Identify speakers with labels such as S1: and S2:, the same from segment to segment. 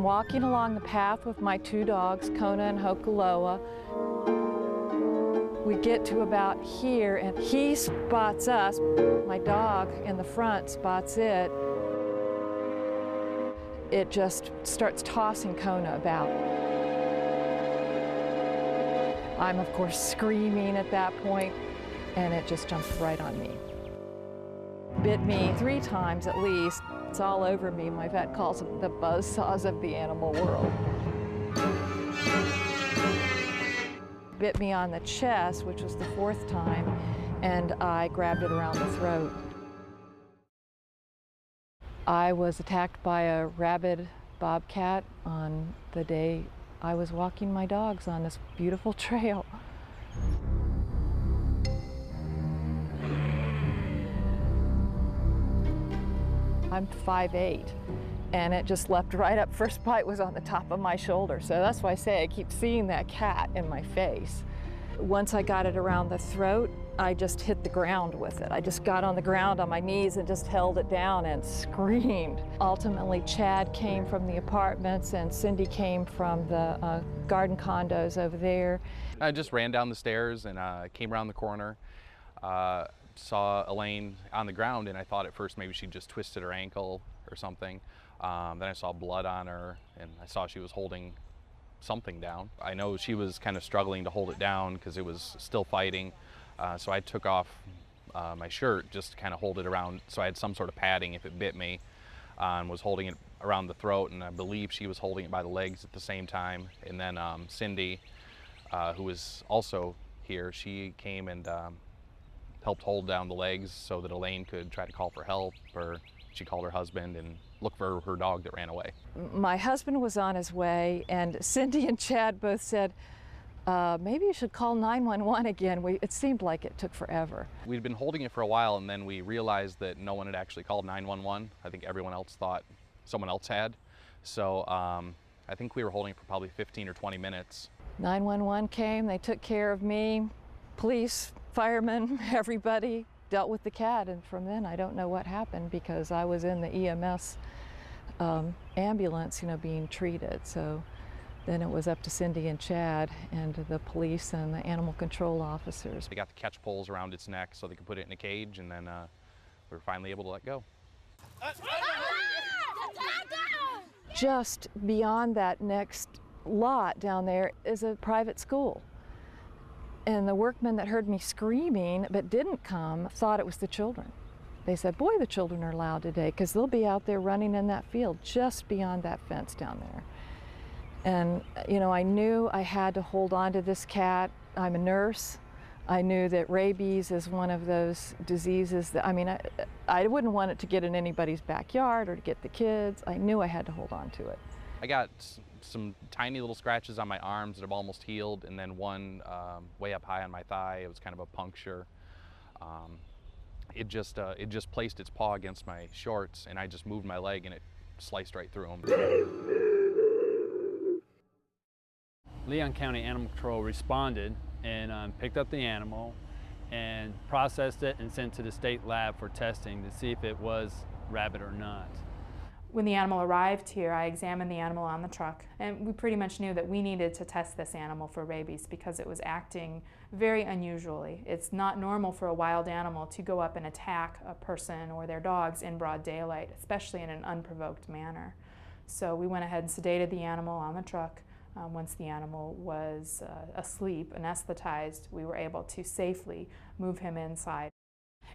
S1: I'm walking along the path with my two dogs, Kona and Hokuloa. We get to about here and he spots us. My dog in the front spots it. It just starts tossing Kona about. I'm of course screaming at that point and it just jumps right on me. Bit me 3 times at least. It's all over me. My vet calls them the buzzsaws of the animal world. Bit me on the chest, which was the 4th time, and I grabbed it around the throat. I was attacked by a rabid bobcat on the day I was walking my dogs on this beautiful trail. I'm 5'8", and it just leapt right up. First bite was on the top of my shoulder, so that's why I say I keep seeing that cat in my face. Once I got it around the throat, I just hit the ground with it. I just got on the ground on my knees and just held it down and screamed. Ultimately, Chad came from the apartments and Cindy came from the garden condos over there.
S2: I just ran down the stairs and came around the corner. Saw Elaine on the ground and I thought at first maybe she just twisted her ankle or something. Then I saw blood on her and I saw she was holding something down. I know she was kind of struggling to hold it down because it was still fighting. So I took off my shirt just to kind of hold it around so I had some sort of padding if it bit me, and was holding it around the throat, and I believe she was holding it by the legs at the same time. And then Cindy, who was also here, she came and helped hold down the legs so that Elaine could try to call for help, or she called her husband and looked for her dog that ran away.
S1: My husband was on his way and Cindy and Chad both said, maybe you should call 911 again. It seemed like it took forever.
S2: We'd been holding it for a while and then we realized that no one had actually called 911. I think everyone else thought someone else had. So I think we were holding it for probably 15 or 20 minutes. 911 came, they took care of me, police, firemen, everybody dealt with the cat, and from then I don't know what happened because I was in the EMS ambulance, you know, being treated. So then it was up to Cindy and Chad and the police and the animal control officers. They got the catch poles around its neck so they could put it in a cage, and then we were finally able to let go.
S1: Just beyond that next lot down there is a private school. And the workmen that heard me screaming but didn't come thought it was the children. They said, boy, the children are loud today because they'll be out there running in that field just beyond that fence down there. And, you know, I knew I had to hold on to this cat. I'm a nurse. I knew that rabies is one of those diseases that, I mean, I wouldn't want it to get in anybody's backyard or to get the kids. I knew I had to hold on to it.
S2: I got some tiny little scratches on my arms that have almost healed, and then one way up high on my thigh. It was kind of a puncture. It just placed its paw against my shorts, and I just moved my leg, and it sliced right through them.
S3: Leon County Animal Control responded and picked up the animal and processed it and sent it to the state lab for testing to see if it was rabid or not.
S4: When the animal arrived here, I examined the animal on the truck, and we pretty much knew that we needed to test this animal for rabies because it was acting very unusually. It's not normal for a wild animal to go up and attack a person or their dogs in broad daylight, especially in an unprovoked manner. So we went ahead and sedated the animal on the truck. Once the animal was asleep, anesthetized, we were able to safely move him inside.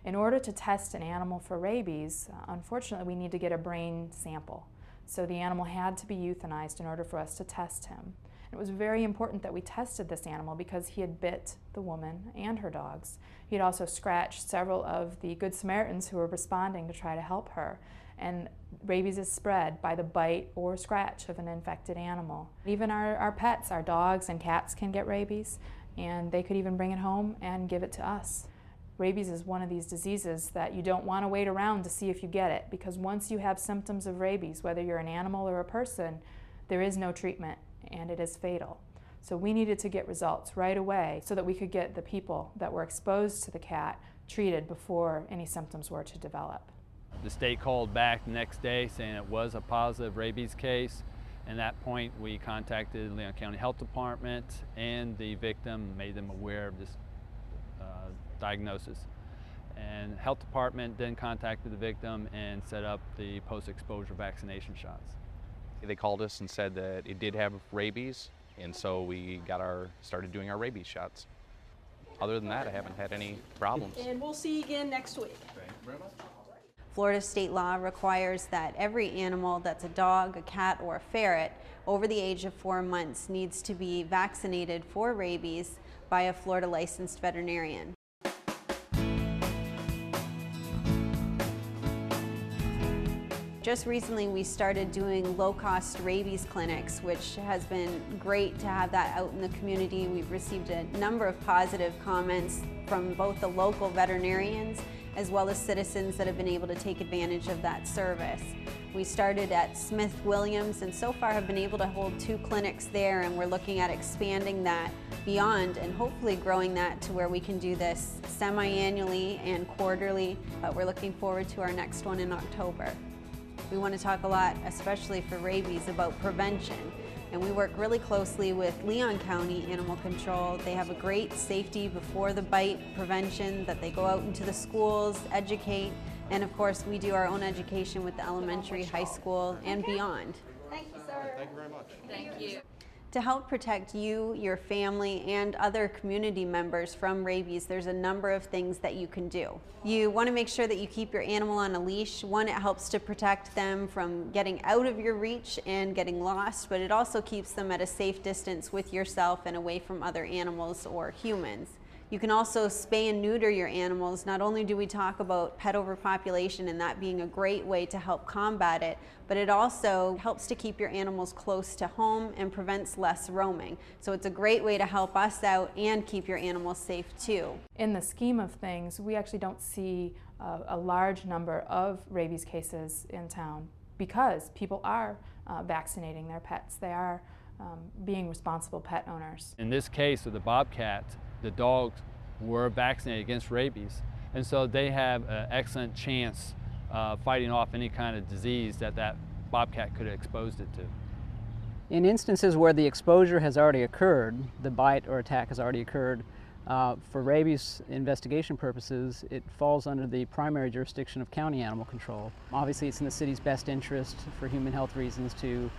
S4: In order to test an animal for rabies, unfortunately we need to get a brain sample. So the animal had to be euthanized in order for us to test him. It was very important that we tested this animal because he had bit the woman and her dogs. He had also scratched several of the Good Samaritans who were responding to try to help her. And rabies is spread by the bite or scratch of an infected animal. Even our pets, our dogs and cats can get rabies, and they could even bring it home and give it to us. Rabies is one of these diseases that you don't want to wait around to see if you get it, because once you have symptoms of rabies, whether you're an animal or a person, there is no treatment and it is fatal. So we needed to get results right away so that we could get the people that were exposed to the cat treated before any symptoms were to develop.
S3: The state called back the next day saying it was a positive rabies case, At that point, we contacted Leon County Health Department and the victim, made them aware of this diagnosis. And Health Department then contacted the victim and set up the post-exposure vaccination shots.
S2: They called us and said that it did have rabies, and so we started doing our rabies shots. Other than that, I haven't had any problems.
S5: And we'll see you again next week.
S2: Thank you very much.
S6: Florida state law requires that every animal that's a dog, a cat, or a ferret over the age of 4 months needs to be vaccinated for rabies by a Florida licensed veterinarian. Just recently we started doing low-cost rabies clinics, which has been great to have that out in the community. We've received a number of positive comments from both the local veterinarians as well as citizens that have been able to take advantage of that service. We started at Smith Williams and so far have been able to hold 2 clinics there, and we're looking at expanding that beyond and hopefully growing that to where we can do this semi-annually and quarterly, but we're looking forward to our next one in October. We want to talk a lot, especially for rabies, about prevention. And we work really closely with Leon County Animal Control. They have a great safety before the bite prevention that they go out into the schools, educate, and of course we do our own education with the elementary, high school, and beyond.
S5: Thank you, sir.
S2: Thank you very much.
S5: Thank you.
S6: To help protect you, your family, and other community members from rabies, there's a number of things that you can do. You want to make sure that you keep your animal on a leash. One, it helps to protect them from getting out of your reach and getting lost, but it also keeps them at a safe distance with yourself and away from other animals or humans. You can also spay and neuter your animals. Not only do we talk about pet overpopulation and that being a great way to help combat it, but it also helps to keep your animals close to home and prevents less roaming. So it's a great way to help us out and keep your animals safe too.
S4: In the scheme of things, we actually don't see a large number of rabies cases in town because people are vaccinating their pets. They are being responsible pet owners.
S3: In this case of the Bobcat, the dogs were vaccinated against rabies, and so they have an excellent chance of fighting off any kind of disease that Bobcat could have exposed it to.
S7: In instances where the exposure has already occurred, the bite or attack has already occurred, for rabies investigation purposes, it falls under the primary jurisdiction of county animal control. Obviously, it's in the city's best interest for human health reasons to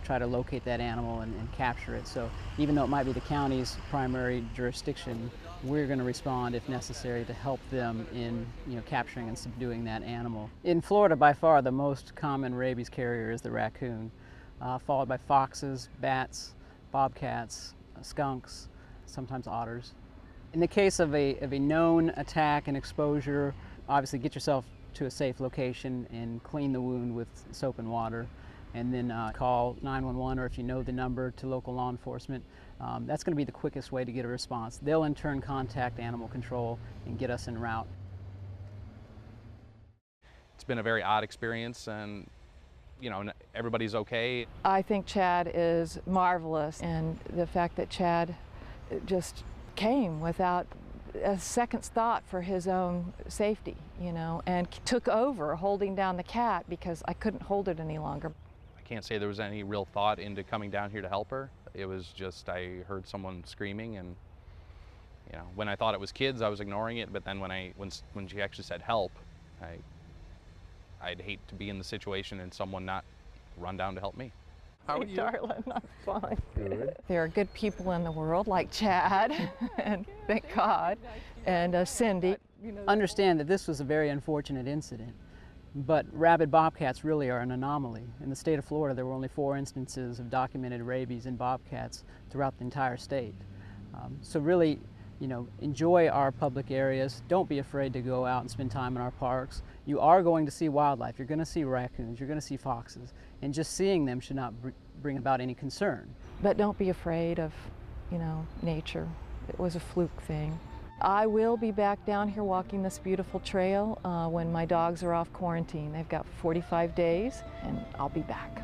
S7: try to locate that animal and capture it. So even though it might be the county's primary jurisdiction, we're going to respond if necessary to help them in capturing and subduing that animal. In Florida, by far the most common rabies carrier is the raccoon, followed by foxes, bats, bobcats, skunks, sometimes otters. In the case of a known attack and exposure, obviously get yourself to a safe location and clean the wound with soap and water, and then call 911, or if you know the number, to local law enforcement. That's going to be the quickest way to get a response. They'll in turn contact animal control and get us en route.
S2: It's been a very odd experience, and everybody's okay.
S1: I think Chad is marvelous, and the fact that Chad just came without a second's thought for his own safety, and took over holding down the cat because I couldn't hold it any longer.
S2: I can't say there was any real thought into coming down here to help her. It was just I heard someone screaming, and when I thought it was kids, I was ignoring it. But then when she actually said help, I'd hate to be in the situation and someone not run down to help me.
S1: How are you? Darling, I'm fine. Good. There are good people in the world like Chad, and thank God, and Cindy.
S7: Understand that this was a very unfortunate incident, but rabid bobcats really are an anomaly. In the state of Florida, there were only 4 instances of documented rabies in bobcats throughout the entire state. So really, enjoy our public areas. Don't be afraid to go out and spend time in our parks. You are going to see wildlife. You're going to see raccoons. You're going to see foxes. And just seeing them should not bring about any concern.
S1: But don't be afraid of, nature. It was a fluke thing. I will be back down here walking this beautiful trail when my dogs are off quarantine. They've got 45 days, and I'll be back.